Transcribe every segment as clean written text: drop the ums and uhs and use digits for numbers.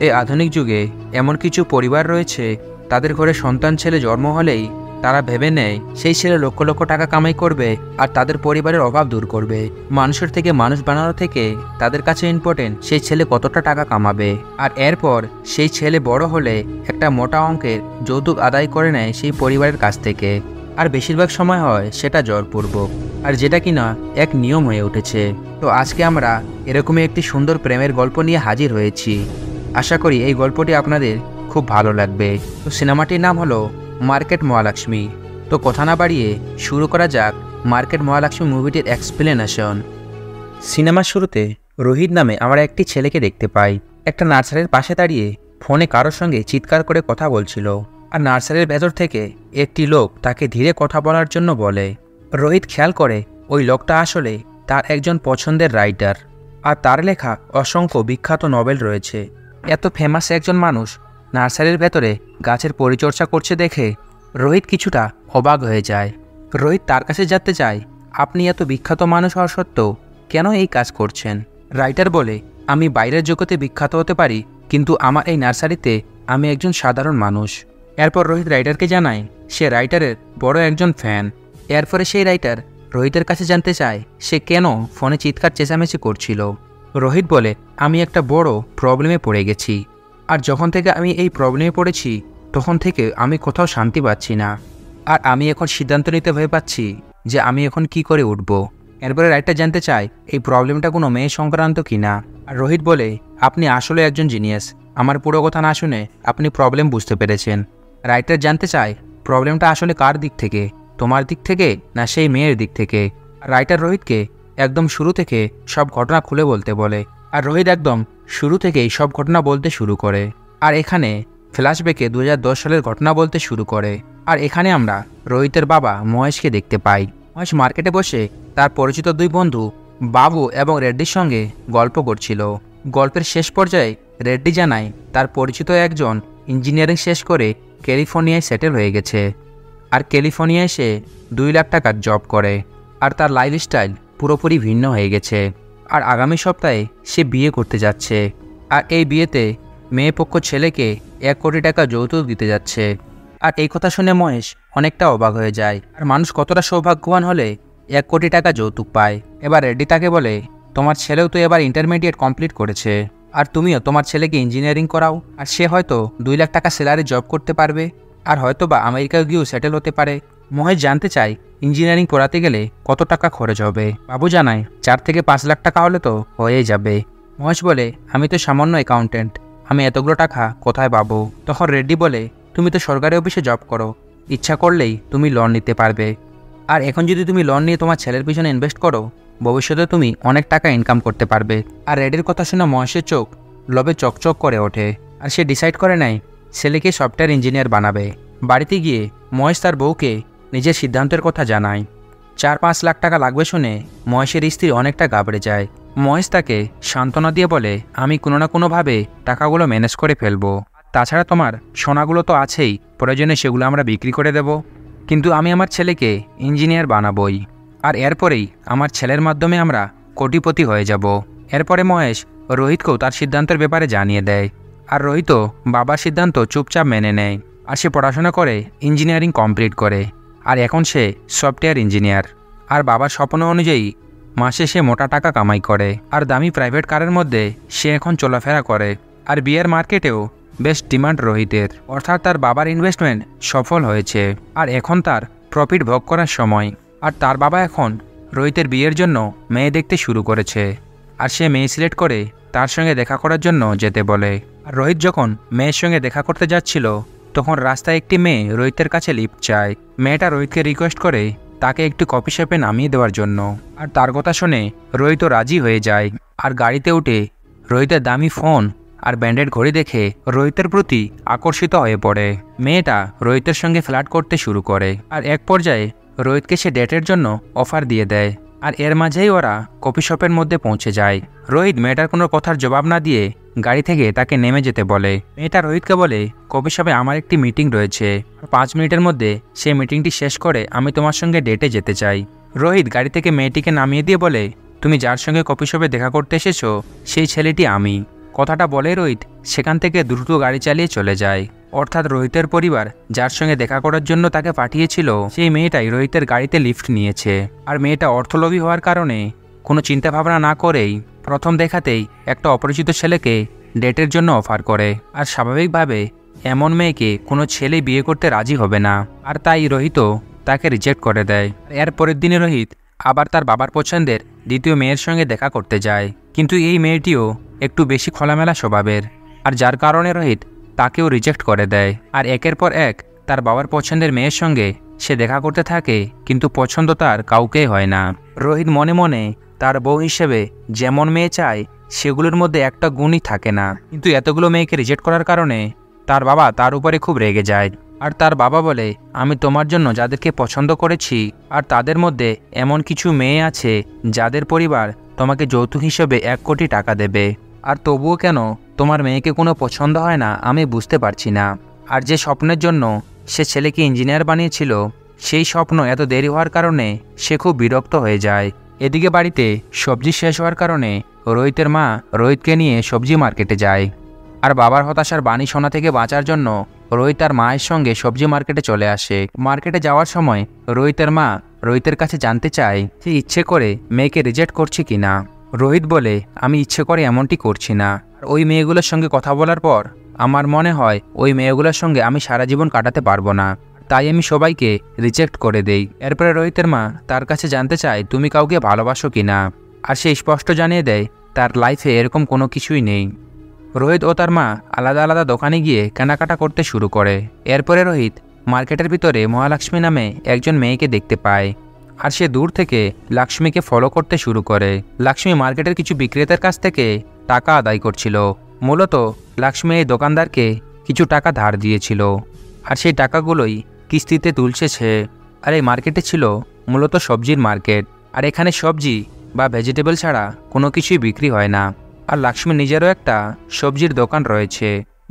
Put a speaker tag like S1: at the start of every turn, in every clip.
S1: এই আধুনিক যুগে এমন কিছু পরিবার রয়েছে, তাদের ঘরে সন্তান ছেলে জন্ম হলেই তারা ভেবে নেয় সেই ছেলে লক্ষ লক্ষ টাকা কামাই করবে আর তাদের পরিবারের অভাব দূর করবে। মানুষের থেকে মানুষ বানানো থেকে তাদের কাছে ইম্পর্টেন্ট সেই ছেলে কতটা টাকা কামাবে। আর এরপর সেই ছেলে বড় হলে একটা মোটা অঙ্কের যৌতুক আদায় করে নেয় সেই পরিবারের কাছ থেকে। আর বেশিরভাগ সময় হয় সেটা জোরপূর্বক, আর যেটা কিনা এক নিয়ম হয়ে উঠেছে। তো আজকে আমরা এরকমই একটি সুন্দর প্রেমের গল্প নিয়ে হাজির হয়েছি। আশা করি এই গল্পটি আপনাদের খুব ভালো লাগবে। তো সিনেমাটির নাম হলো মার্কেট মহালক্ষ্মী। তো কথা না বাড়িয়ে শুরু করা যাক মার্কেট মহালক্ষ্মী মুভিটির এক্সপ্লেনেশন। সিনেমার শুরুতে রোহিত নামে আমরা একটি ছেলেকে দেখতে পাই। একটা নার্সারির পাশে দাঁড়িয়ে ফোনে কারোর সঙ্গে চিৎকার করে কথা বলছিল। আর নার্সারির ভেতর থেকে একটি লোক তাকে ধীরে কথা বলার জন্য বলে। রোহিত খেয়াল করে ওই লোকটা আসলে তার একজন পছন্দের রাইটার, আর তার লেখা অসংখ্য বিখ্যাত নভেল রয়েছে। এত ফেমাস একজন মানুষ নার্সারির ভেতরে গাছের পরিচর্যা করছে দেখে রোহিত কিছুটা অবাক হয়ে যায়। রোহিত তার কাছে জানতে চায়, আপনি এত বিখ্যাত মানুষ হওয়া সত্ত্বেও কেন এই কাজ করছেন? রাইটার বলে, আমি বাইরের জগতে বিখ্যাত হতে পারি, কিন্তু আমার এই নার্সারিতে আমি একজন সাধারণ মানুষ। এরপর রোহিত রাইটারকে জানায় সে রাইটারের বড় একজন ফ্যান। এরপরে সেই রাইটার রোহিতের কাছে জানতে চায় সে কেন ফোনে চিৎকার চেঁচামেচি করছিল। রোহিত বলে, আমি একটা বড় প্রবলেমে পড়ে গেছি, আর যখন থেকে আমি এই প্রবলেমে পড়েছি তখন থেকে আমি কোথাও শান্তি পাচ্ছি না। আর আমি এখন সিদ্ধান্ত নিতে ভয় পাচ্ছি যে আমি এখন কি করে উঠব। এরপরে রাইটার জানতে চায় এই প্রবলেমটা কোনো মেয়ে সংক্রান্ত কিনা। আর রোহিত বলে, আপনি আসলে একজন জিনিয়াস, আমার পুরো কথা না শুনে আপনি প্রবলেম বুঝতে পেরেছেন। রাইটার জানতে চায় প্রবলেমটা আসলে কার দিক থেকে, তোমার দিক থেকে না সেই মেয়ের দিক থেকে। রাইটার রোহিতকে একদম শুরু থেকে সব ঘটনা খুলে বলতে বলে, আর রোহিত একদম শুরু থেকেই সব ঘটনা বলতে শুরু করে। আর এখানে ফ্ল্যাশব্যাকে 2010 সালের ঘটনা বলতে শুরু করে। আর এখানে আমরা রোহিতের বাবা মহেশকে দেখতে পাই। মহেশ মার্কেটে বসে তার পরিচিত দুই বন্ধু বাবু এবং রেড্ডির সঙ্গে গল্প করছিল। গল্পের শেষ পর্যায়ে রেড্ডি জানায় তার পরিচিত একজন ইঞ্জিনিয়ারিং শেষ করে ক্যালিফোর্নিয়ায় সেটেল হয়ে গেছে, আর ক্যালিফোর্নিয়ায় সে 2 লাখ টাকার জব করে, আর তার লাইফস্টাইল পুরোপুরি ভিন্ন হয়ে গেছে। আর আগামী সপ্তাহে সে বিয়ে করতে যাচ্ছে, আর এই বিয়েতে মেয়ে পক্ষ ছেলেকে 1 কোটি টাকা যৌতুক দিতে যাচ্ছে। আর এই কথা শুনে মহেশ অনেকটা অবাক হয়ে যায়। আর মানুষ কতটা সৌভাগ্যবান হলে 1 কোটি টাকা যৌতুক পায়। এবার রেড্ডি তাকে বলে, তোমার ছেলেও তো এবার ইন্টারমিডিয়েট কমপ্লিট করেছে, আর তুমিও তোমার ছেলেকে ইঞ্জিনিয়ারিং করাও, আর সে হয়তো 2 লাখ টাকা স্যালারি জব করতে পারবে, আর হয়তো বা আমেরিকায় গিয়েও সেটেল হতে পারে। মহেশ জানতে চায় ইঞ্জিনিয়ারিং পড়াতে গেলে কত টাকা খরচ হবে। বাবু জানায় 4 থেকে 5 লাখ টাকা হলে তো হয়েই যাবে। মহেশ বলে, আমি তো সামান্য অ্যাকাউন্টেন্ট, আমি এতগুলো টাকা কোথায় পাবো? তখন রেড্ডি বলে, তুমি তো সরকারি অফিসে জব করো, ইচ্ছা করলেই তুমি লোন নিতে পারবে, আর এখন যদি তুমি লোন নিয়ে তোমার ছেলের পিছনে ইনভেস্ট করো ভবিষ্যতে তুমি অনেক টাকা ইনকাম করতে পারবে। আর রেড্ডির কথা শুনে মহেশের চোখ লোভে চকচক করে ওঠে, আর সে ডিসাইড করে নেয় ছেলেকে সফটওয়্যার ইঞ্জিনিয়ার বানাবে। বাড়িতে গিয়ে মহেশ তার বউকে নিজের সিদ্ধান্তের কথা জানায়। 4-5 লাখ টাকা লাগবে শুনে মহেশের স্ত্রী অনেকটা ঘাবড়ে যায়। মহেশ তাকে সান্ত্বনা দিয়ে বলে, আমি কোনো না কোনোভাবে টাকাগুলো ম্যানেজ করে ফেলবো, তাছাড়া তোমার সোনাগুলো তো আছেই, প্রয়োজনে সেগুলো আমরা বিক্রি করে দেব, কিন্তু আমি আমার ছেলেকে ইঞ্জিনিয়ার বানাবই, আর এরপরেই আমার ছেলের মাধ্যমে আমরা কোটিপতি হয়ে যাব। এরপরে মহেশ রোহিতকেও তার সিদ্ধান্তের ব্যাপারে জানিয়ে দেয়, আর রোহিতও বাবার সিদ্ধান্ত চুপচাপ মেনে নেয়। আর সে পড়াশোনা করে ইঞ্জিনিয়ারিং কমপ্লিট করে, আর এখন সে সফটওয়্যার ইঞ্জিনিয়ার। আর বাবার স্বপ্ন অনুযায়ী মাসে সে মোটা টাকা কামাই করে, আর দামি প্রাইভেট কারের মধ্যে সে এখন চলাফেরা করে। আর বিয়ের মার্কেটেও বেশ ডিমান্ড রোহিতের, অর্থাৎ তার বাবার ইনভেস্টমেন্ট সফল হয়েছে, আর এখন তার প্রফিট ভোগ করার সময়। আর তার বাবা এখন রোহিতের বিয়ের জন্য মেয়ে দেখতে শুরু করেছে, আর সে মেয়ে সিলেক্ট করে তার সঙ্গে দেখা করার জন্য যেতে বলে। আর রোহিত যখন মেয়ের সঙ্গে দেখা করতে যাচ্ছিল তখন রাস্তায় একটি মেয়ে রোহিতের কাছে লিফট চায়। মেয়েটা রোহিতকে রিকোয়েস্ট করে তাকে একটু কফি শপে নামিয়ে দেওয়ার জন্য, আর তার কথা শুনে রোহিতও রাজি হয়ে যায়। আর গাড়িতে উঠে রোহিতের দামি ফোন আর ব্যান্ডেড ঘড়ি দেখে রোহিতের প্রতি আকর্ষিত হয়ে পড়ে। মেয়েটা রোহিতের সঙ্গে ফ্লার্ট করতে শুরু করে, আর এক পর্যায়ে রোহিতকে সে ডেটের জন্য অফার দিয়ে দেয়। আর এর মাঝেই ওরা কফি শপের মধ্যে পৌঁছে যায়। রোহিত মেয়েটার কোনো কথার জবাব না দিয়ে গাড়ি থেকে তাকে নেমে যেতে বলে। মেয়েটা রোহিতকে বলে, কফি শপে আমার একটি মিটিং রয়েছে, 5 মিনিটের মধ্যে সেই মিটিংটি শেষ করে আমি তোমার সঙ্গে ডেটে যেতে চাই। রোহিত গাড়ি থেকে মেয়েটিকে নামিয়ে দিয়ে বলে, তুমি যার সঙ্গে কফি শপে দেখা করতে এসেছো সেই ছেলেটি আমি। কথাটা বলে রোহিত সেখান থেকে দ্রুত গাড়ি চালিয়ে চলে যায়। অর্থাৎ রোহিতের পরিবার যার সঙ্গে দেখা করার জন্য তাকে পাঠিয়েছিল সেই মেয়েটাই রোহিতের গাড়িতে লিফট নিয়েছে। আর মেয়েটা অর্থলোভী হওয়ার কারণে কোনো চিন্তা ভাবনা না করেই প্রথম দেখাতেই একটা অপরিচিত ছেলেকে ডেটের জন্য অফার করে। আর স্বাভাবিকভাবে এমন মেয়েকে কোনো ছেলে বিয়ে করতে রাজি হবে না, আর তাই রোহিতও তাকে রিজেক্ট করে দেয়। এর পরের দিনে রোহিত আবার তার বাবার পছন্দের দ্বিতীয় মেয়ের সঙ্গে দেখা করতে যায়, কিন্তু এই মেয়েটিও একটু বেশি খোলামেলা স্বভাবের, আর যার কারণে রোহিত তাকেও রিজেক্ট করে দেয়। আর একের পর এক তার বাবার পছন্দের মেয়ের সঙ্গে সে দেখা করতে থাকে, কিন্তু পছন্দ তার কাউকেই হয় না। রোহিত মনে মনে তার বউ হিসেবে যেমন মেয়ে চায় সেগুলোর মধ্যে একটা গুণই থাকে না, কিন্তু এতগুলো মেয়েকে রিজেক্ট করার কারণে তার বাবা তার উপরে খুব রেগে যায়। আর তার বাবা বলে, আমি তোমার জন্য যাদেরকে পছন্দ করেছি আর তাদের মধ্যে এমন কিছু মেয়ে আছে যাদের পরিবার তোমাকে যৌতুক হিসেবে 1 কোটি টাকা দেবে, আর তবুও কেন তোমার মেয়েকে কোনো পছন্দ হয় না আমি বুঝতে পারছি না। আর যে স্বপ্নের জন্য সে ছেলেকে ইঞ্জিনিয়ার বানিয়েছিল সেই স্বপ্ন এত দেরি হওয়ার কারণে সে খুব বিরক্ত হয়ে যায়। এদিকে বাড়িতে সবজি শেষ হওয়ার কারণে রোহিতের মা রোহিতকে নিয়ে সবজি মার্কেটে যায়। আর বাবার হতাশার বাণী শোনা থেকে বাঁচার জন্য রোহিত তার মায়ের সঙ্গে সবজি মার্কেটে চলে আসে। মার্কেটে যাওয়ার সময় রোহিতের মা রোহিতের কাছে জানতে চায় সে ইচ্ছে করে মেয়েকে রিজেক্ট করছে কিনা। রোহিত বলে, আমি ইচ্ছে করে এমনটি করছি না, আর ওই মেয়েগুলোর সঙ্গে কথা বলার পর আমার মনে হয় ওই মেয়েগুলোর সঙ্গে আমি সারা জীবন কাটাতে পারবো না, তাই আমি সবাইকে রিজেক্ট করে দেই। এরপরে রোহিতের মা তার কাছে জানতে চায় তুমি কাউকে ভালোবাসো কিনা, আর সে স্পষ্ট জানিয়ে দেয় তার লাইফে এরকম কোনো কিছুই নেই। রোহিত ও তার মা আলাদা আলাদা দোকানে গিয়ে কেনাকাটা করতে শুরু করে। এরপরে রোহিত মার্কেটের ভিতরে মহালক্ষ্মী নামে একজন মেয়েকে দেখতে পায়, আর সে দূর থেকে লক্ষ্মীকে ফলো করতে শুরু করে। লক্ষ্মী মার্কেটের কিছু বিক্রেতার কাছ থেকে টাকা আদায় করছিল। মূলত লক্ষ্মী এই দোকানদারকে কিছু টাকা ধার দিয়েছিল, আর সেই টাকাগুলোই কিস্তিতে তুলছে সে। আর এই মার্কেটে ছিল মূলত সবজির মার্কেট, আর এখানে সবজি বা ভেজিটেবল ছাড়া কোনো কিছুই বিক্রি হয় না। আর লক্ষ্মী নিজেরও একটা সবজির দোকান রয়েছে।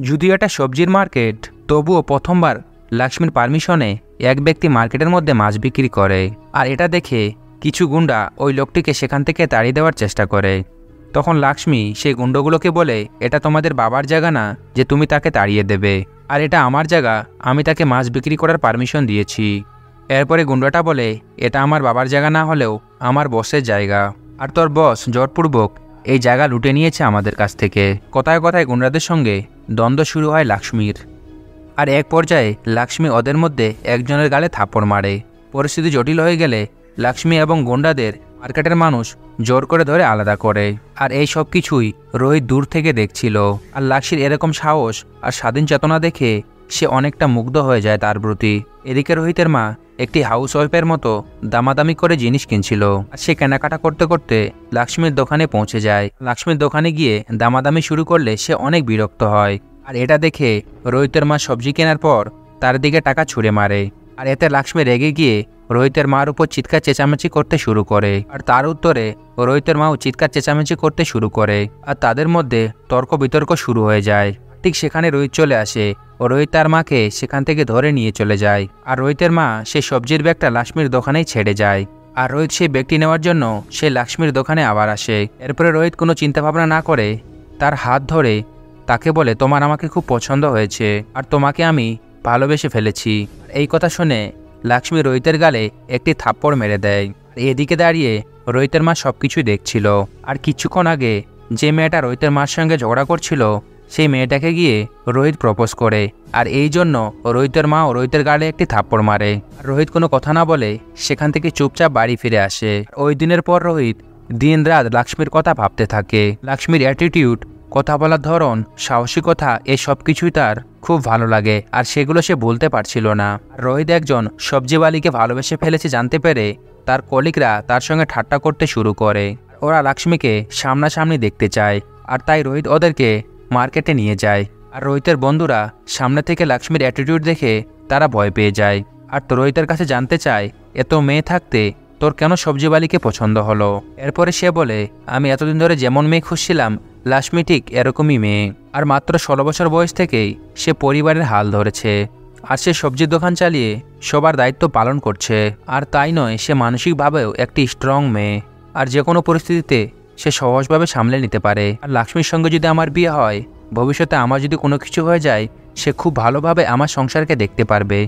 S1: যদিও এটা সবজির মার্কেট, তবুও প্রথমবার লক্ষ্মীর পারমিশনে এক ব্যক্তি মার্কেটের মধ্যে মাছ বিক্রি করে। আর এটা দেখে কিছু গুন্ডা ওই লোকটিকে সেখান থেকে তাড়িয়ে দেওয়ার চেষ্টা করে। তখন লক্ষ্মী সেই গুন্ডগুলোকে বলে, এটা তোমাদের বাবার জায়গা না যে তুমি তাকে তাড়িয়ে দেবে, আর এটা আমার জায়গা, আমি তাকে মাছ বিক্রি করার পারমিশন দিয়েছি। এরপরে গুন্ডাটা বলে, এটা আমার বাবার জায়গা না হলেও আমার বসের জায়গা, আর তোর বস জোরপূর্বক এই জায়গা লুটে নিয়েছে আমাদের কাছ থেকে। কথায় কথায় গুন্ডাদের সঙ্গে দ্বন্দ্ব শুরু হয় লক্ষ্মীর। আর এক পর্যায়ে লক্ষ্মী ওদের মধ্যে একজনের গালে থাপ্পড় মারে। পরিস্থিতি জটিল হয়ে গেলে লক্ষ্মী এবং গুন্ডাদের মার্কেটের মানুষ জোর করে ধরে আলাদা করে। আর এই সব কিছুই রোহিত দূর থেকে দেখছিল। আর লক্ষ্মীর এরকম সাহস আর স্বাধীন চেতনা দেখে সে অনেকটা মুগ্ধ হয়ে যায় তার প্রতি। এদিকে রোহিতের মা একটি হাউস ওয়াইফের মতো দামাদামি করে জিনিস কিনছিল, আর সে কেনাকাটা করতে করতে লক্ষ্মীর দোকানে পৌঁছে যায়। লক্ষ্মীর দোকানে গিয়ে দামাদামি শুরু করলে সে অনেক বিরক্ত হয়। আর এটা দেখে রোহিতের মা সবজি কেনার পর তার দিকে টাকা ছুঁড়ে মারে। আর এতে লক্ষ্মী রেগে গিয়ে রোহিতের মার উপর চিৎকার চেঁচামেচি করতে শুরু করে। আর তার উত্তরে রোহিতের মাও চিৎকার চেঁচামেচি করতে শুরু করে, আর তাদের মধ্যে তর্ক বিতর্ক শুরু হয়ে যায়। ঠিক সেখানে রোহিত চলে আসে ও রোহিত তার মাকে সেখান থেকে ধরে নিয়ে চলে যায়। আর রোহিতের মা সেই সবজির ব্যাগটা লক্ষ্মীর দোকানেই ছেড়ে যায়। আর রোহিত সেই ব্যাগটি নেওয়ার জন্য সে লক্ষ্মীর দোকানে আবার আসে। এরপরে রোহিত কোনো চিন্তা ভাবনা না করে তার হাত ধরে তাকে বলে, তোমার আমাকে খুব পছন্দ হয়েছে, আর তোমাকে আমি ভালোবেসে ফেলেছি। এই কথা শুনে লক্ষ্মী রোহিতের গালে একটি থাপ্পড় মেরে দেয়। এদিকে দাঁড়িয়ে রোহিতের মা সবকিছুই দেখছিল। আর কিছুক্ষণ আগে যে মেয়েটা রোহিতের মার সঙ্গে ঝগড়া করছিল সেই মেয়েটাকে গিয়ে রোহিত প্রপোজ করে। আর এই জন্য রোহিতের মা ও রোহিতের গালে একটি থাপ্পড় মারে। রোহিত কোনো কথা না বলে সেখান থেকে চুপচাপ বাড়ি ফিরে আসে। ওই দিনের পর রোহিত দিন রাত লক্ষ্মীর কথা ভাবতে থাকে। লক্ষ্মীর অ্যাটিটিউড, কথা বলার ধরন, সাহসিকতা, এই সব কিছুই তার খুব ভালো লাগে, আর সেগুলো সে বলতে পারছিল না। রোহিত একজন সবজিওয়ালিকে ভালোবেসে ফেলেছে জানতে পেরে তার কলিগরা তার সঙ্গে ঠাট্টা করতে শুরু করে। ওরা লক্ষ্মীকে সামনাসামনি দেখতে চায়, আর তাই রোহিত ওদেরকে মার্কেটে নিয়ে যায়। আর রোহিতের বন্ধুরা সামনে থেকে লক্ষ্মীর অ্যাটিটিউড দেখে তারা ভয় পেয়ে যায়। আর রোহিতের কাছে জানতে চায়, এত মেয়ে থাকতে তোর কেন সবজিওয়ালিকে পছন্দ হলো? এরপরে সে বলে, আমি এতদিন ধরে যেমন মেয়ে খুঁজছিলাম লক্ষ্মী ঠিক এরকমই মেয়ে। আর মাত্র 16 বছর বয়স থেকেই সে পরিবারের হাল ধরেছে, আর সে সবজির দোকান চালিয়ে সবার দায়িত্ব পালন করছে। আর তাই নয়, সে মানসিকভাবেও একটি স্ট্রং মেয়ে, আর যে কোনো পরিস্থিতিতে সে সহজভাবে সামলে নিতে পারে। আর লক্ষ্মীর সঙ্গে যদি আমার বিয়ে হয়, ভবিষ্যতে আমার যদি কোনো কিছু হয়ে যায়, সে খুব ভালোভাবে আমার সংসারকে দেখতে পারবে।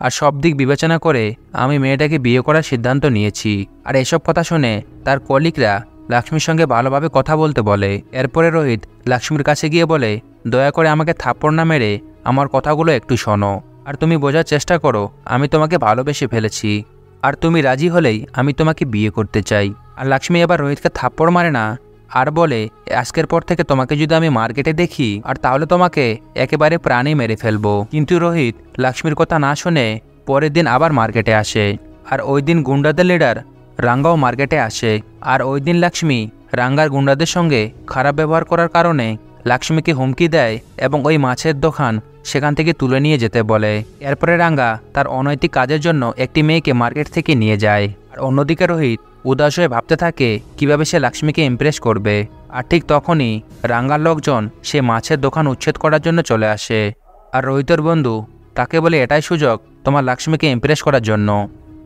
S1: আর সব দিক বিবেচনা করে আমি মেয়েটাকে বিয়ে করার সিদ্ধান্ত নিয়েছি। আর এসব কথা শুনে তার কলিগরা লক্ষ্মীর সঙ্গে ভালোভাবে কথা বলতে বলে। এরপরে রোহিত লক্ষ্মীর কাছে গিয়ে বলে, দয়া করে আমাকে থাপ্পড় না মেরে আমার কথাগুলো একটু শোনো। আর তুমি বোঝার চেষ্টা করো আমি তোমাকে ভালোবেসে ফেলেছি। আর তুমি রাজি হলেই আমি তোমাকে বিয়ে করতে চাই। আর লক্ষ্মী এবার রোহিতকে থাপ্পড় মারে না, আর বলে, আজকের পর থেকে তোমাকে যদি আমি মার্কেটে দেখি আর তাহলে তোমাকে একেবারে প্রাণে মেরে ফেলবো। কিন্তু রোহিত লক্ষ্মীর কথা না শুনে পরের দিন আবার মার্কেটে আসে। আর ওই দিন গুন্ডাদের লিডার রাঙ্গাও মার্কেটে আসে। আর ওই দিন লক্ষ্মী রাঙ্গার গুন্ডাদের সঙ্গে খারাপ ব্যবহার করার কারণে লক্ষ্মীকে হুমকি দেয় এবং ওই মাছের দোকান সেখান থেকে তুলে নিয়ে যেতে বলে। এরপরে রাঙ্গা তার অনৈতিক কাজের জন্য একটি মেয়েকে মার্কেট থেকে নিয়ে যায়। আর অন্যদিকে রোহিত উদাস হয়ে ভাবতে থাকে কিভাবে সে লক্ষ্মীকে ইমপ্রেস করবে। আর ঠিক তখনই রাঙ্গার লোকজন সে মাছের দোকান উচ্ছেদ করার জন্য চলে আসে। আর রোহিতের বন্ধু তাকে বলে, এটাই সুযোগ তোমার লক্ষ্মীকে ইমপ্রেস করার জন্য।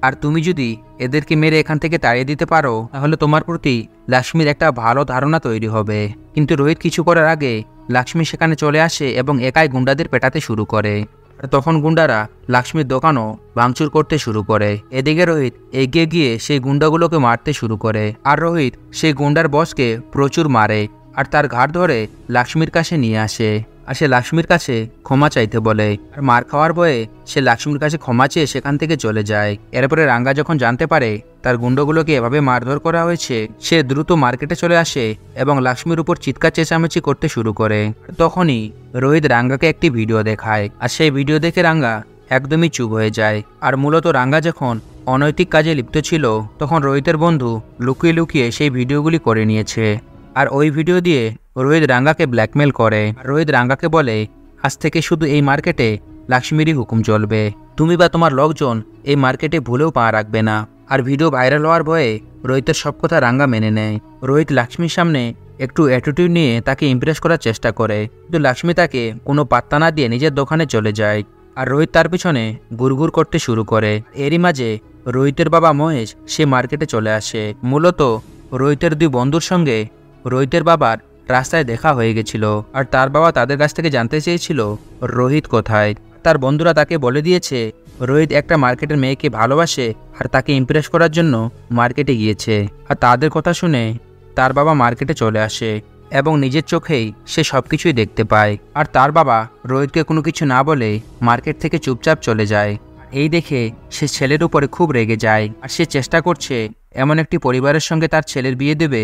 S1: আর তুমি যদি এদেরকে মেরে এখান থেকে তাড়িয়ে দিতে পারো তাহলে তোমার প্রতি লক্ষ্মীর একটা ভালো ধারণা তৈরি হবে। কিন্তু রোহিত কিছু করার আগে লক্ষ্মী সেখানে চলে আসে এবং একাই গুন্ডাদের পেটাতে শুরু করে। আর তখন গুন্ডারা লক্ষ্মীর দোকানও ভাঙচুর করতে শুরু করে। এদিকে রোহিত এগিয়ে গিয়ে সেই গুন্ডাগুলোকে মারতে শুরু করে। আর রোহিত সেই গুন্ডার বসকে প্রচুর মারে আর তার ঘাড় ধরে লক্ষ্মীর কাছে নিয়ে আসে। আর সে লক্ষ্মীর কাছে ক্ষমা চাইতে বলে। আর মার খাওয়ার ভয়ে সে লক্ষ্মীর কাছে ক্ষমা চেয়ে সেখান থেকে চলে যায়। এরপরে রাঙ্গা যখন জানতে পারে তার গুন্ডগুলোকে এভাবে মারধর করা হয়েছে, সে দ্রুত মার্কেটে চলে আসে এবং লক্ষ্মীর উপর চিৎকার চেঁচামেচি করতে শুরু করে। তখনই রোহিত রাঙ্গাকে একটি ভিডিও দেখায়। আর সেই ভিডিও দেখে রাঙ্গা একদমই চুপ হয়ে যায়। আর মূলত রাঙ্গা যখন অনৈতিক কাজে লিপ্ত ছিল তখন রোহিতের বন্ধু লুকিয়ে লুকিয়ে সেই ভিডিওগুলি করে নিয়েছে। আর ওই ভিডিও দিয়ে রোহিত রাঙ্গাকে ব্ল্যাকমেল করে। আর রোহিত রাঙ্গাকে বলে, আজ থেকে শুধু এই মার্কেটে লক্ষ্মীরই হুকুম চলবে, তুমি বা তোমার লোকজন এই মার্কেটে ভুলেও পা রাখবে না। আর ভিডিও ভাইরাল হওয়ার ভয়ে রোহিতের সব কথা রাঙ্গা মেনে নেয়। রোহিত লক্ষ্মীর সামনে একটু অ্যাটিটিউড নিয়ে তাকে ইমপ্রেস করার চেষ্টা করে, কিন্তু লক্ষ্মী তাকে কোনো পাত্তা না দিয়ে নিজের দোকানে চলে যায়। আর রোহিত তার পিছনে গুড়গুড় করতে শুরু করে। এরই মাঝে রোহিতের বাবা মহেশ সে মার্কেটে চলে আসে। মূলত রোহিতের দুই বন্ধুর সঙ্গে রোহিতের বাবার রাস্তায় দেখা হয়ে গেছিল। আর তার বাবা তাদের কাছ থেকে জানতে চেয়েছিল রোহিত কোথায়। তার বন্ধুরা তাকে বলে দিয়েছে রোহিত একটা মার্কেটের মেয়েকে ভালোবাসে আর তাকে ইমপ্রেস করার জন্য মার্কেটে গিয়েছে। আর তাদের কথা শুনে তার বাবা মার্কেটে চলে আসে এবং নিজের চোখেই সে সবকিছুই দেখতে পায়। আর তার বাবা রোহিতকে কোনো কিছু না বলে মার্কেট থেকে চুপচাপ চলে যায়। এই দেখে সে ছেলের উপরে খুব রেগে যায়। আর সে চেষ্টা করছে এমন একটি পরিবারের সঙ্গে তার ছেলের বিয়ে দেবে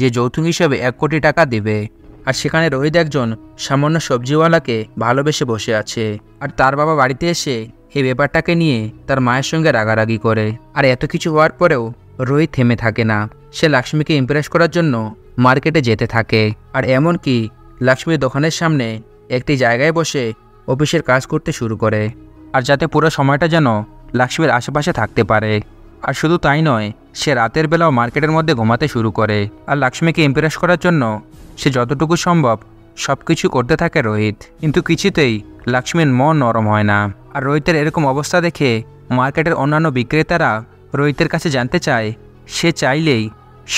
S1: যে যৌতুক হিসেবে 1 কোটি টাকা দেবে। আর সেখানে রোহিত একজন সামান্য সবজিওয়ালাকে ভালোবেসে বসে আছে। আর তার বাবা বাড়িতে এসে এই ব্যাপারটাকে নিয়ে তার মায়ের সঙ্গে রাগারাগি করে। আর এত কিছু হওয়ার পরেও রোহিত থেমে থাকে না। সে লক্ষ্মীকে ইমপ্রেস করার জন্য মার্কেটে যেতে থাকে। আর এমনকি লক্ষ্মীর দোকানের সামনে একটি জায়গায় বসে অফিসের কাজ করতে শুরু করে। আর যাতে পুরো সময়টা যেন লক্ষ্মীর আশেপাশে থাকতে পারে। আর শুধু তাই নয়, সে রাতের বেলাও মার্কেটের মধ্যে ঘুমাতে শুরু করে। আর লক্ষ্মীকে ইমপ্রেস করার জন্য সে যতটুকু সম্ভব সব কিছু করতে থাকে রোহিত। কিন্তু কিছুতেই লক্ষ্মীর মন নরম হয় না। আর রোহিতের এরকম অবস্থা দেখে মার্কেটের অন্যান্য বিক্রেতারা রোহিতের কাছে জানতে চায় সে চাইলেই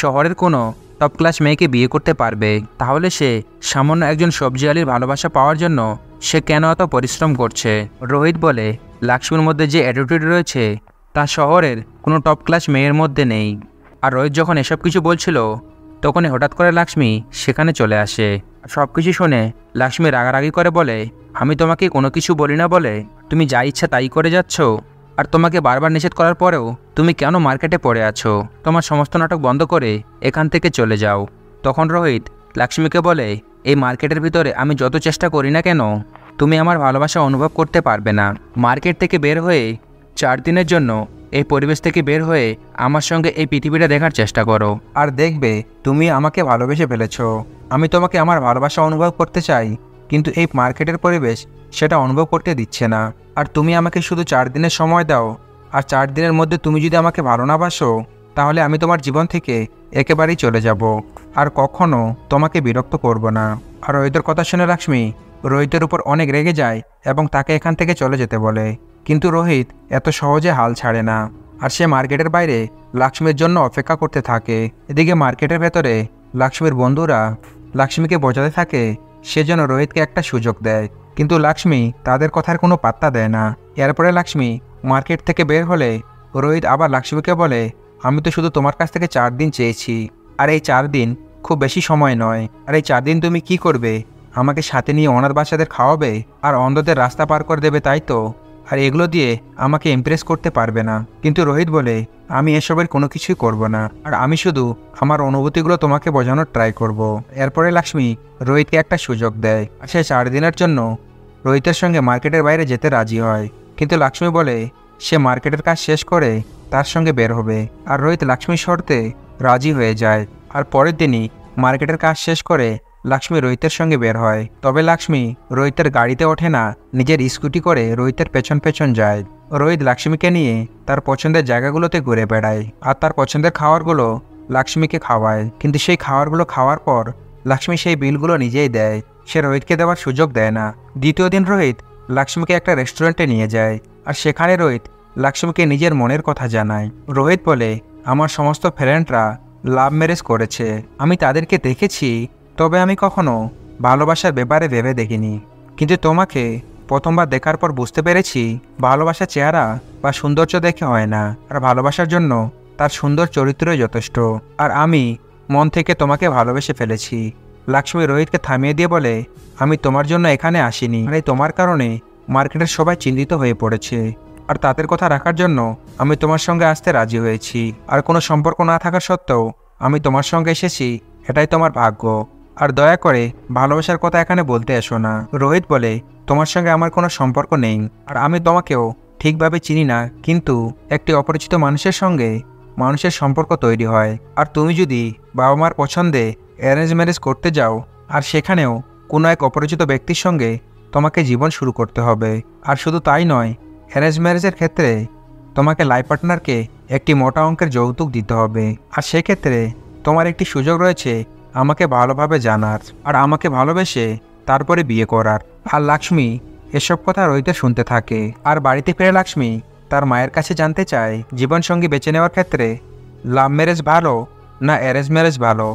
S1: শহরের কোনো টপ ক্লাস মেয়েকে বিয়ে করতে পারবে, তাহলে সে সামান্য একজন সবজিওয়ালির ভালোবাসা পাওয়ার জন্য সে কেন এত পরিশ্রম করছে। রোহিত বলে, লক্ষ্মীর মধ্যে যে অ্যাটিটিউড রয়েছে তা শহরের কোনো টপ ক্লাস মেয়ের মধ্যে নেই। আর রোহিত যখন এসব কিছু বলছিল তখনই হঠাৎ করে লক্ষ্মী সেখানে চলে আসে। সব কিছু শুনে লক্ষ্মী রাগারাগি করে বলে, আমি তোমাকে কোনো কিছু বলি না বলে তুমি যা ইচ্ছা তাই করে যাচ্ছ। আর তোমাকে বারবার নিষেধ করার পরেও তুমি কেন মার্কেটে পড়ে আছো? তোমার সমস্ত নাটক বন্ধ করে এখান থেকে চলে যাও। তখন রোহিত লক্ষ্মীকে বলে, এই মার্কেটের ভিতরে আমি যত চেষ্টা করি না কেন তুমি আমার ভালোবাসা অনুভব করতে পারবে না। মার্কেট থেকে বের হয়ে 4 দিনের জন্য এই পরিবেশ থেকে বের হয়ে আমার সঙ্গে এই পৃথিবীটা দেখার চেষ্টা করো, আর দেখবে তুমি আমাকে ভালোবেসে ফেলেছো। আমি তোমাকে আমার ভালোবাসা অনুভব করতে চাই, কিন্তু এই মার্কেটের পরিবেশ সেটা অনুভব করতে দিচ্ছে না। আর তুমি আমাকে শুধু 4 দিনের সময় দাও, আর 4 দিনের মধ্যে তুমি যদি আমাকে ভালো না বাসো তাহলে আমি তোমার জীবন থেকে একেবারেই চলে যাব, আর কখনো তোমাকে বিরক্ত করব না। আর রোহিতের কথা শুনে লক্ষ্মী রোহিতের উপর অনেক রেগে যায় এবং তাকে এখান থেকে চলে যেতে বলে। কিন্তু রোহিত এত সহজে হাল ছাড়ে না, আর সে মার্কেটের বাইরে লক্ষ্মীর জন্য অপেক্ষা করতে থাকে। এদিকে মার্কেটের ভেতরে লক্ষ্মীর বন্ধুরা লক্ষ্মীকে বোঝাতে থাকে সে যেন রোহিতকে একটা সুযোগ দেয়, কিন্তু লক্ষ্মী তাদের কথার কোনো পাত্তা দেয় না। এরপরে লক্ষ্মী মার্কেট থেকে বের হলে রোহিত আবার লক্ষ্মীকে বলে, আমি তো শুধু তোমার কাছ থেকে 4 দিন চেয়েছি, আর এই 4 দিন খুব বেশি সময় নয়। আর এই 4 দিন তুমি কি করবে? আমাকে সাথে নিয়ে অনাথ বাচ্চাদের খাওয়াবে আর অন্ধদের রাস্তা পার করে দেবে, তাই তো? আর এগুলো দিয়ে আমাকে ইমপ্রেস করতে পারবে না। কিন্তু রোহিত বলে, আমি এসবের কোনো কিছুই করব না, আর আমি শুধু আমার অনুভূতিগুলো তোমাকে বোঝানোর ট্রাই করব। এরপরে লক্ষ্মী রোহিতকে একটা সুযোগ দেয়, আর সে 4 দিনের জন্য রোহিতের সঙ্গে মার্কেটের বাইরে যেতে রাজি হয়। কিন্তু লক্ষ্মী বলে সে মার্কেটের কাজ শেষ করে তার সঙ্গে বের হবে, আর রোহিত লক্ষ্মীর শর্তে রাজি হয়ে যায়। আর পরের দিনই মার্কেটের কাজ শেষ করে লক্ষ্মী রোহিতের সঙ্গে বের হয়। তবে লক্ষ্মী রোহিতের গাড়িতে ওঠে না, নিজের স্কুটি করে রোহিতের পেছন পেছন যায়। রোহিত লক্ষ্মীকে নিয়ে তার পছন্দের জায়গাগুলোতে ঘুরে বেড়ায়, আর তার পছন্দের খাবারগুলো লক্ষ্মীকে খাওয়ায়। কিন্তু সেই খাবারগুলো খাওয়ার পর লক্ষ্মী সেই বিলগুলো নিজেই দেয়, সে রোহিতকে দেওয়ার সুযোগ দেয় না। দ্বিতীয় দিন রোহিত লক্ষ্মীকে একটা রেস্টুরেন্টে নিয়ে যায়, আর সেখানে রোহিত লক্ষ্মীকে নিজের মনের কথা জানায়। রোহিত বলে, আমার সমস্ত ফ্রেন্ডরা লাভ ম্যারেজ করেছে, আমি তাদেরকে দেখেছি, তবে আমি কখনো ভালোবাসার ব্যাপারে ভেবে দেখিনি। কিন্তু তোমাকে প্রথমবার দেখার পর বুঝতে পেরেছি ভালোবাসার চেহারা বা সৌন্দর্য দেখে হয় না, আর ভালোবাসার জন্য তার সুন্দর চরিত্রই যথেষ্ট। আর আমি মন থেকে তোমাকে ভালোবেসে ফেলেছি। লক্ষ্মী রোহিতকে থামিয়ে দিয়ে বলে, আমি তোমার জন্য এখানে আসিনি, মানে তোমার কারণে মার্কেটের সবাই চিন্তিত হয়ে পড়েছে, আর তাদের কথা রাখার জন্য আমি তোমার সঙ্গে আসতে রাজি হয়েছি। আর কোনো সম্পর্ক না থাকা সত্ত্বেও আমি তোমার সঙ্গে এসেছি, এটাই তোমার ভাগ্য। আর দয়া করে ভালোবাসার কথা এখানে বলতে এসো না। রোহিত বলে, তোমার সঙ্গে আমার কোনো সম্পর্ক নেই, আর আমি তোমাকেও ঠিকভাবে চিনি না, কিন্তু একটি অপরিচিত মানুষের সঙ্গে মানুষের সম্পর্ক তৈরি হয়। আর তুমি যদি বাবা মার পছন্দে অ্যারেঞ্জ ম্যারেজ করতে যাও, আর সেখানেও কোনো এক অপরিচিত ব্যক্তির সঙ্গে তোমাকে জীবন শুরু করতে হবে। আর শুধু তাই নয়, অ্যারেঞ্জ ম্যারেজের ক্ষেত্রে তোমাকে লাইফ পার্টনারকে একটি মোটা অঙ্কের যৌতুক দিতে হবে। আর সেক্ষেত্রে তোমার একটি সুযোগ রয়েছে আমাকে ভালোভাবে জানার, আর আমাকে ভালোবেসে তারপরে বিয়ে করার। আর লক্ষ্মী এসব কথা রোহিতে শুনতে থাকে। আর বাড়িতে ফিরে লক্ষ্মী তার মায়ের কাছে জানতে চায় জীবনসঙ্গী বেছে নেওয়ার ক্ষেত্রে লাভ ম্যারেজ ভালো না অ্যারেঞ্জ ম্যারেজ ভালো।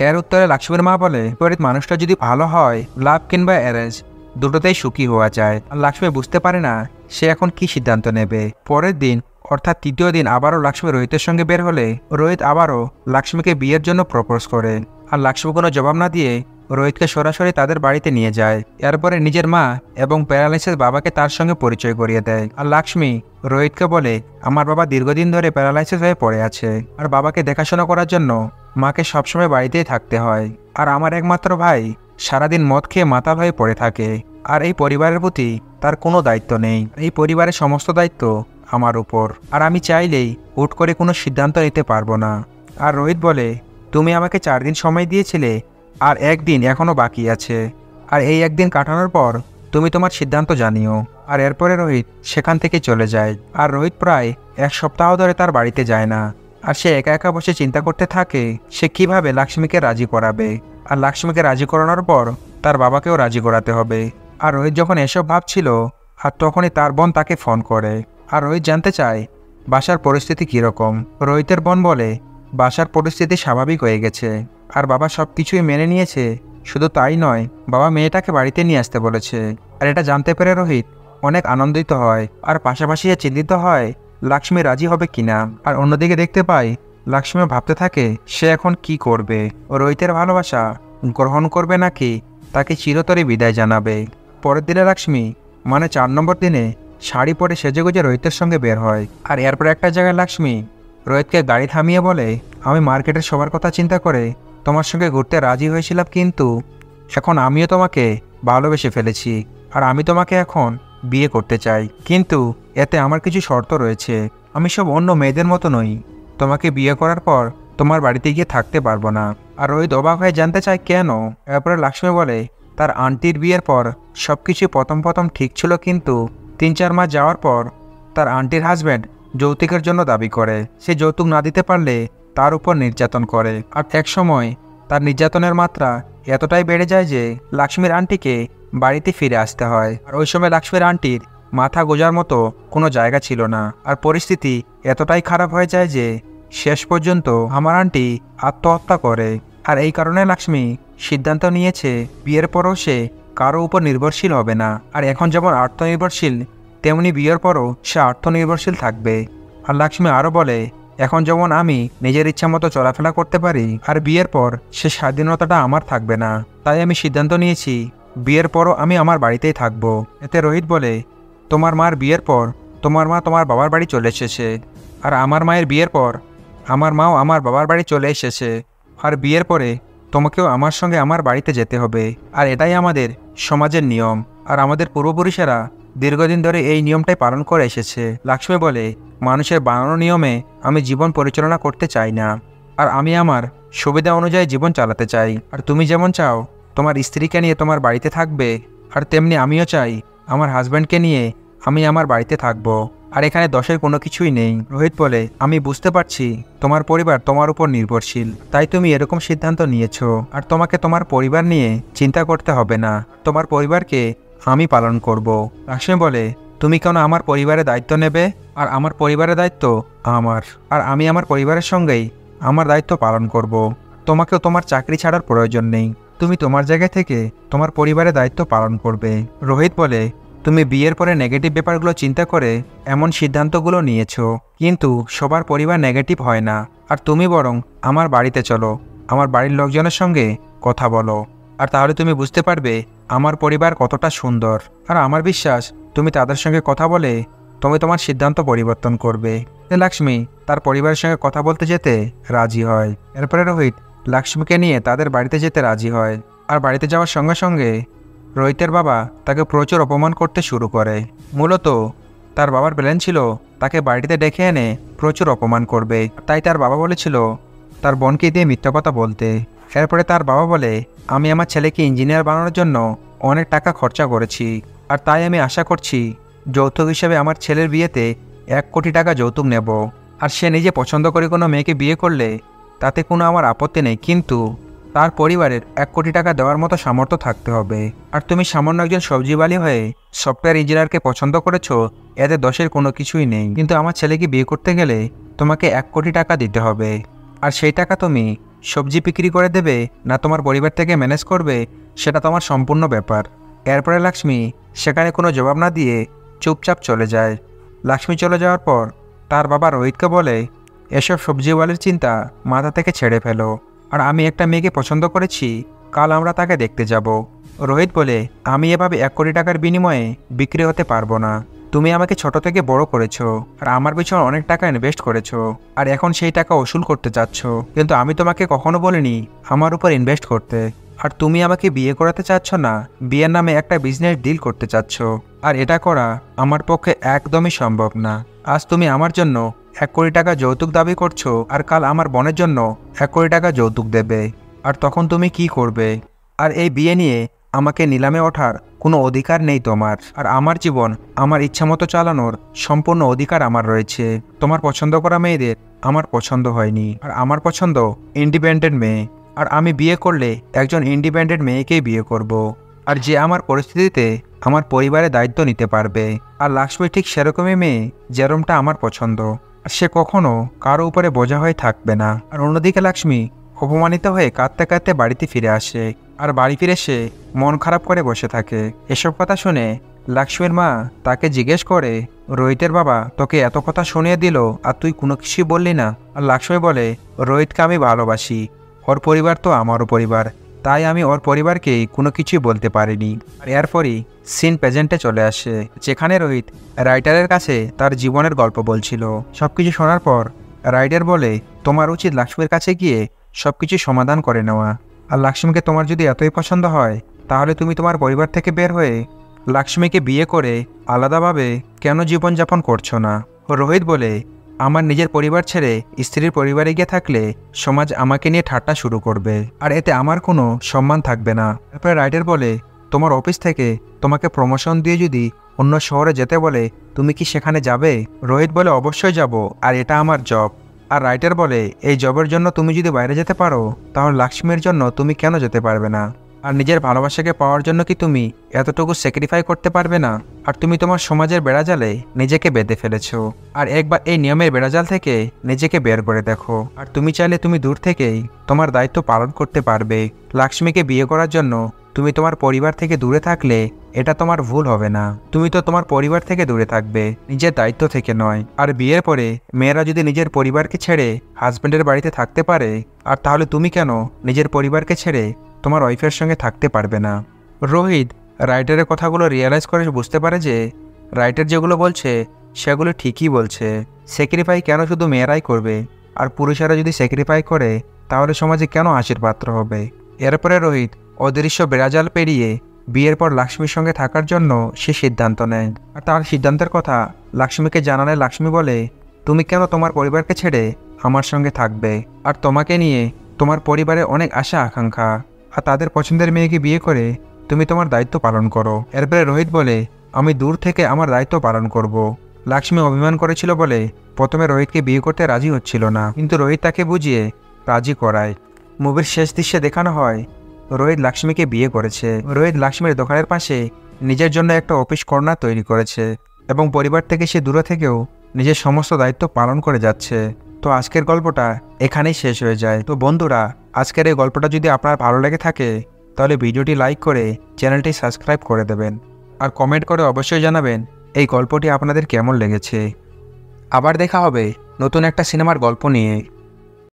S1: এর উত্তরে লক্ষ্মীর মা বলে, বিপরীত মানুষটা যদি ভালো হয়, লাভ কিংবা অ্যারেঞ্জ দুটোতেই সুখী হওয়া যায়। আর লক্ষ্মী বুঝতে পারে না সে এখন কি সিদ্ধান্ত নেবে। পরের দিন অর্থাৎ তৃতীয় দিন আবারও লক্ষ্মী রোহিতের সঙ্গে বের হলে রোহিত আবারও লক্ষ্মীকে বিয়ের জন্য প্রপোজ করে। আর লক্ষ্মী কোনো জবাব না দিয়ে রোহিতকে সরাসরি তাদের বাড়িতে নিয়ে যায়। এরপরে নিজের মা এবং প্যারালাইসিস বাবাকে তার সঙ্গে পরিচয় করিয়ে দেয়। আর লক্ষ্মী রোহিতকে বলে, আমার বাবা দীর্ঘদিন ধরে প্যারালাইসিস হয়ে পড়ে আছে, আর বাবাকে দেখাশোনা করার জন্য মাকে সবসময় বাড়িতেই থাকতে হয়। আর আমার একমাত্র ভাই সারাদিন মদ খেয়ে মাতাল হয়ে পড়ে থাকে, আর এই পরিবারের প্রতি তার কোনো দায়িত্ব নেই। এই পরিবারের সমস্ত দায়িত্ব আমার উপর, আর আমি চাইলেই হুট করে কোনো সিদ্ধান্ত নিতে পারবো না। আর রোহিত বলে, তুমি আমাকে 4 দিন সময় দিয়েছিলে, আর 1 দিন এখনও বাকি আছে, আর এই 1 দিন কাটানোর পর তুমি তোমার সিদ্ধান্ত জানিও। আর এরপরে রোহিত সেখান থেকে চলে যায়। আর রোহিত প্রায় 1 সপ্তাহ ধরে তার বাড়িতে যায় না, আর সে একা একা বসে চিন্তা করতে থাকে সে কিভাবে লক্ষ্মীকে রাজি করাবে। আর লক্ষ্মীকে রাজি করানোর পর তার বাবাকেও রাজি করাতে হবে। আর রোহিত যখন এসব ভাবছিল, আর তখনই তার বোন তাকে ফোন করে। আর রোহিত জানতে চায় বাসার পরিস্থিতি কীরকম। রোহিতের বোন বলে, বাসার পরিস্থিতি স্বাভাবিক হয়ে গেছে, আর বাবা সব কিছুই মেনে নিয়েছে। শুধু তাই নয়, বাবা মেয়েটাকে বাড়িতে নিয়ে আসতে বলেছে। আর এটা জানতে পেরে রোহিত অনেক আনন্দিত হয়, আর পাশাপাশি চিন্তিত হয় লক্ষ্মী রাজি হবে কিনা। আর অন্যদিকে দেখতে পাই লক্ষ্মীও ভাবতে থাকে সে এখন কি করবে, রোহিতের ভালোবাসা গ্রহণ করবে নাকি তাকে চিরতরে বিদায় জানাবে। পরের দিনে লক্ষ্মী মানে 4 নম্বর দিনে শাড়ি পরে সেজেগুজে রোহিতের সঙ্গে বের হয়। আর এরপর একটা জায়গায় লক্ষ্মী রোহিতকে গাড়ি থামিয়ে বলে, আমি মার্কেটের সবার কথা চিন্তা করে তোমার সঙ্গে ঘুরতে রাজি হয়েছিলাম, কিন্তু এখন আমিও তোমাকে ভালোবেসে ফেলেছি, আর আমি তোমাকে এখন বিয়ে করতে চাই। কিন্তু এতে আমার কিছু শর্ত রয়েছে, আমি সব অন্য মেয়েদের মতো নই, তোমাকে বিয়ে করার পর তোমার বাড়িতে গিয়ে থাকতে পারবো না। আর রোহিত অবাক হয়ে জানতে চায় কেন। এরপরে লক্ষ্মী বলে, তার আন্টির বিয়ের পর সব কিছু প্রথম ঠিক ছিল, কিন্তু 3-4 মাস যাওয়ার পর তার আন্টির হাজব্যান্ড যৌতুকের জন্য দাবি করে। সে যৌতুক না দিতে পারলে তার উপর নির্যাতন করে। আর এক সময় তার নির্যাতনের মাত্রা এতটাই বেড়ে যায় যে লক্ষ্মীর আন্টিকে বাড়িতে ফিরে আসতে হয়। আর ওই সময় লক্ষ্মীর আন্টির মাথা গোজার মতো কোনো জায়গা ছিল না, আর পরিস্থিতি এতটাই খারাপ হয়ে যায় যে শেষ পর্যন্ত আমার আন্টি আত্মহত্যা করে। আর এই কারণে লক্ষ্মী সিদ্ধান্ত নিয়েছে বিয়ের পরও সে কারো উপর নির্ভরশীল হবে না। আর এখন যেমন আত্মনির্ভরশীল, তেমনি বিয়ের পরও সে আত্মনির্ভরশীল থাকবে। আর লক্ষ্মী আরও বলে, এখন যেমন আমি নিজের ইচ্ছা মতো চলাফেরা করতে পারি, আর বিয়ের পর সে স্বাধীনতাটা আমার থাকবে না। তাই আমি সিদ্ধান্ত নিয়েছি বিয়ের পরও আমি আমার বাড়িতেই থাকবো। এতে রোহিত বলে, তোমার মার বিয়ের পর তোমার মা তোমার বাবার বাড়ি চলে এসেছে, আর আমার মায়ের বিয়ের পর আমার মাও আমার বাবার বাড়ি চলে এসেছে, আর বিয়ের পরে তোমাকেও আমার সঙ্গে আমার বাড়িতে যেতে হবে। আর এটাই আমাদের সমাজের নিয়ম, আর আমাদের পূর্বপুরুষেরা দীর্ঘদিন ধরে এই নিয়মটাই পালন করে এসেছে। লক্ষ্মী বলে, মানুষের বানানো নিয়মে আমি জীবন পরিচালনা করতে চাই না, আর আমি আমার সুবিধা অনুযায়ী জীবন চালাতে চাই। আর তুমি যেমন চাও তোমার স্ত্রীকে নিয়ে তোমার বাড়িতে থাকবে, আর তেমনি আমিও চাই আমার হাজব্যান্ডকে নিয়ে আমি আমার বাড়িতে থাকবো। আর এখানে দোষের কোনো কিছুই নেই। রোহিত বলে, আমি বুঝতে পারছি তোমার পরিবার তোমার উপর নির্ভরশীল, তাই তুমি এরকম সিদ্ধান্ত নিয়েছো। আর তোমাকে তোমার পরিবার নিয়ে চিন্তা করতে হবে না, তোমার পরিবারকে আমি পালন করব। লক্ষ্মী বলে, তুমি কেন আমার পরিবারের দায়িত্ব নেবে? আর আমার পরিবারের দায়িত্ব আমার, আর আমি আমার পরিবারের সঙ্গেই আমার দায়িত্ব পালন করব। তোমাকেও তোমার চাকরি ছাড়ার প্রয়োজন নেই, তুমি তোমার জায়গা থেকে তোমার পরিবারের দায়িত্ব পালন করবে। রোহিত বলে, তুমি বিয়ের পরে নেগেটিভ ব্যাপারগুলো চিন্তা করে এমন সিদ্ধান্তগুলো নিয়েছো, কিন্তু সবার পরিবার নেগেটিভ হয় না। আর তুমি বরং আমার বাড়িতে চলো, আমার বাড়ির লোকজনের সঙ্গে কথা বলো, আর তাহলে তুমি বুঝতে পারবে আমার পরিবার কতটা সুন্দর। আর আমার বিশ্বাস তুমি তাদের সঙ্গে কথা বলে তুমি তোমার সিদ্ধান্ত পরিবর্তন করবে। লক্ষ্মী তার পরিবারের সঙ্গে কথা বলতে যেতে রাজি হয়। এরপরে রোহিত লক্ষ্মীকে নিয়ে তাদের বাড়িতে যেতে রাজি হয়। আর বাড়িতে যাওয়ার সঙ্গে সঙ্গে রোহিতের বাবা তাকে প্রচুর অপমান করতে শুরু করে। মূলত তার বাবার প্ল্যান ছিল তাকে বাড়িতে ডেকে এনে প্রচুর অপমান করবে, তাই তার বাবা বলেছিল তার বোনকে দিয়ে মিথ্যা কথা বলতে। এরপরে তার বাবা বলে, আমি আমার ছেলেকে ইঞ্জিনিয়ার বানানোর জন্য অনেক টাকা খরচা করেছি, আর তাই আমি আশা করছি যৌতুক হিসেবে আমার ছেলের বিয়েতে 1 কোটি টাকা যৌতুক নেব। আর সে নিজে পছন্দ করে কোনো মেয়েকে বিয়ে করলে তাতে কোনো আমার আপত্তি নেই, কিন্তু তার পরিবারের 1 কোটি টাকা দেওয়ার মতো সামর্থ্য থাকতে হবে। আর তুমি সামান্য একজন সবজিওয়ালি হয়ে সফটওয়্যার ইঞ্জিনিয়ারকে পছন্দ করেছো, এতে দোষের কোনো কিছুই নেই, কিন্তু আমার ছেলেকে বিয়ে করতে গেলে তোমাকে 1 কোটি টাকা দিতে হবে। আর সেই টাকা তুমি সবজি বিক্রি করে দেবে না তোমার পরিবার থেকে ম্যানেজ করবে, সেটা তোমার সম্পূর্ণ ব্যাপার। এরপরে লক্ষ্মী সেখানে কোনো জবাব না দিয়ে চুপচাপ চলে যায়। লক্ষ্মী চলে যাওয়ার পর তার বাবা রোহিতকে বলে, এসব সবজিওয়ালির চিন্তা মাথা থেকে ছেড়ে ফেলো, আর আমি একটা মেয়েকে পছন্দ করেছি, কাল আমরা তাকে দেখতে যাব। রোহিত বলে, আমি এভাবে 1 কোটি টাকার বিনিময়ে বিক্রি হতে পারবো না। তুমি আমাকে ছোট থেকে বড় করেছো, আর আমার পিছনে অনেক টাকা ইনভেস্ট করেছো, আর এখন সেই টাকা ওসুল করতে চাচ্ছ, কিন্তু আমি তোমাকে কখনো বলিনি আমার উপর ইনভেস্ট করতে। আর তুমি আমাকে বিয়ে করাতে চাচ্ছ না, বিয়ের নামে একটা বিজনেস ডিল করতে চাচ্ছ, আর এটা করা আমার পক্ষে একদমই সম্ভব না। আজ তুমি আমার জন্য 1 কোটি টাকা যৌতুক দাবি করছো, আর কাল আমার বোনের জন্য 1 কোটি টাকা যৌতুক দেবে, আর তখন তুমি কি করবে? আর এই বিয়ে নিয়ে আমাকে নিলামে ওঠার কোনো অধিকার নেই তোমার, আর আমার জীবন আমার ইচ্ছামতো চালানোর সম্পূর্ণ অধিকার আমার রয়েছে। তোমার পছন্দ করা মেয়েদের আমার পছন্দ হয়নি, আর আমার পছন্দ ইন্ডিপেন্ডেন্ট মেয়ে, আর আমি বিয়ে করলে একজন ইন্ডিপেন্ডেন্ট মেয়েকেই বিয়ে করব, আর যে আমার পরিস্থিতিতে আমার পরিবারের দায়িত্ব নিতে পারবে। আর লক্ষ্মী ঠিক সেরকমই মেয়ে যেরমটা আমার পছন্দ, আর সে কখনো কারো উপরে বোঝা হয়ে থাকবে না। আর অন্যদিকে লক্ষ্মী অপমানিত হয়ে কাঁদতে কাঁদতে বাড়িতে ফিরে আসে, আর বাড়ি ফিরে সে মন খারাপ করে বসে থাকে। এসব কথা শুনে লক্ষ্মীর মা তাকে জিজ্ঞেস করে, রোহিতের বাবা তোকে এত কথা শুনিয়ে দিল আর তুই কোনো কিছুই বললি না? আর লক্ষ্মী বলে, রোহিতকে আমি ভালোবাসি, ওর পরিবার তো আমারও পরিবার, তাই আমি ওর পরিবারকে কোনো কিছুই বলতে পারিনি। আর এরপরই সিন প্রেজেন্টে চলে আসে, যেখানে রোহিত রাইটারের কাছে তার জীবনের গল্প বলছিল। সবকিছু শোনার পর রাইটার বলে, তোমার উচিত লক্ষ্মীর কাছে গিয়ে সবকিছু সমাধান করে নেওয়া। আর লক্ষ্মীকে তোমার যদি এতই পছন্দ হয়, তাহলে তুমি তোমার পরিবার থেকে বের হয়ে লক্ষ্মীকে বিয়ে করে আলাদাভাবে কেন জীবনযাপন করছো না? রোহিত বলে, আমার নিজের পরিবার ছেড়ে স্ত্রীর পরিবারে গিয়ে থাকলে সমাজ আমাকে নিয়ে ঠাট্টা শুরু করবে, আর এতে আমার কোনো সম্মান থাকবে না। তারপরে রাইটার বলে, তোমার অফিস থেকে তোমাকে প্রমোশন দিয়ে যদি অন্য শহরে যেতে বলে, তুমি কি সেখানে যাবে? রোহিত বলে, অবশ্যই যাব, আর এটা আমার জব। আর রাইটার বলে, এই জবের জন্য তুমি যদি বাইরে যেতে পারো, তাহলে লক্ষ্মীর জন্য তুমি কেন যেতে পারবে না? আর নিজের ভালোবাসাকে পাওয়ার জন্য কি তুমি এতটুকু স্যাক্রিফাই করতে পারবে না? আর তুমি তোমার সমাজের বেড়াজালে নিজেকে বেঁধে ফেলেছো। আর একবার এই নিয়মের বেড়াজাল থেকে নিজেকে বের করে দেখো। আর তুমি চাইলে তুমি দূর থেকেই তোমার দায়িত্ব পালন করতে পারবে। লক্ষ্মীকে বিয়ে করার জন্য তুমি তোমার পরিবার থেকে দূরে থাকলে এটা তোমার ভুল হবে না। তুমি তো তোমার পরিবার থেকে দূরে থাকবে, নিজের দায়িত্ব থেকে নয়। আর বিয়ের পরে মেয়েরা যদি নিজের পরিবারকে ছেড়ে হাজব্যান্ডের বাড়িতে থাকতে পারে, আর তাহলে তুমি কেন নিজের পরিবারকে ছেড়ে তোমার ওয়াইফের সঙ্গে থাকতে পারবে না? রোহিত রাইটারের কথাগুলো রিয়েলাইজ করে বুঝতে পারে যে রাইটার যেগুলো বলছে সেগুলো ঠিকই বলছে। স্যাক্রিফাই কেন শুধু মেয়েরাই করবে? আর পুরুষেরা যদি স্যাক্রিফাই করে তাহলে সমাজে কেন হাসির পাত্র হবে? এরপরে রোহিত অদৃশ্য বেড়াজাল পেরিয়ে বিয়ের পর লক্ষ্মীর সঙ্গে থাকার জন্য সে সিদ্ধান্ত নেয়। আর তার সিদ্ধান্তের কথা লক্ষ্মীকে জানালে লক্ষ্মী বলে, তুমি কেন তোমার পরিবারকে ছেড়ে আমার সঙ্গে থাকবে? আর তোমাকে নিয়ে তোমার পরিবারে অনেক আশা আকাঙ্ক্ষা, আর তাদের পছন্দের মেয়েকে বিয়ে করে তুমি তোমার দায়িত্ব পালন করো। এরপরে রোহিত বলে, আমি দূর থেকে আমার দায়িত্ব পালন করব। লক্ষ্মী অভিমান করেছিল বলে প্রথমে রোহিতকে বিয়ে করতে রাজি হচ্ছিল না, কিন্তু রোহিত তাকে বুঝিয়ে রাজি করায়। মুভির শেষ দৃশ্যে দেখানো হয় রোহিত লক্ষ্মীকে বিয়ে করেছে। রোহিত লক্ষ্মীর দোকানের পাশে নিজের জন্য একটা অফিস কর্নার তৈরি করেছে এবং পরিবার থেকে সে দূরে থেকেও নিজের সমস্ত দায়িত্ব পালন করে যাচ্ছে। তো আজকের গল্পটা এখানেই শেষ হয়ে যায়। তো বন্ধুরা, আজকের এই গল্পটা যদি আপনার ভালো লেগে থাকে তাহলে ভিডিওটি লাইক করে চ্যানেলটি সাবস্ক্রাইব করে দেবেন। আর কমেন্ট করে অবশ্যই জানাবেন এই গল্পটি আপনাদের কেমন লেগেছে। আবার দেখা হবে নতুন একটা সিনেমার গল্প নিয়ে।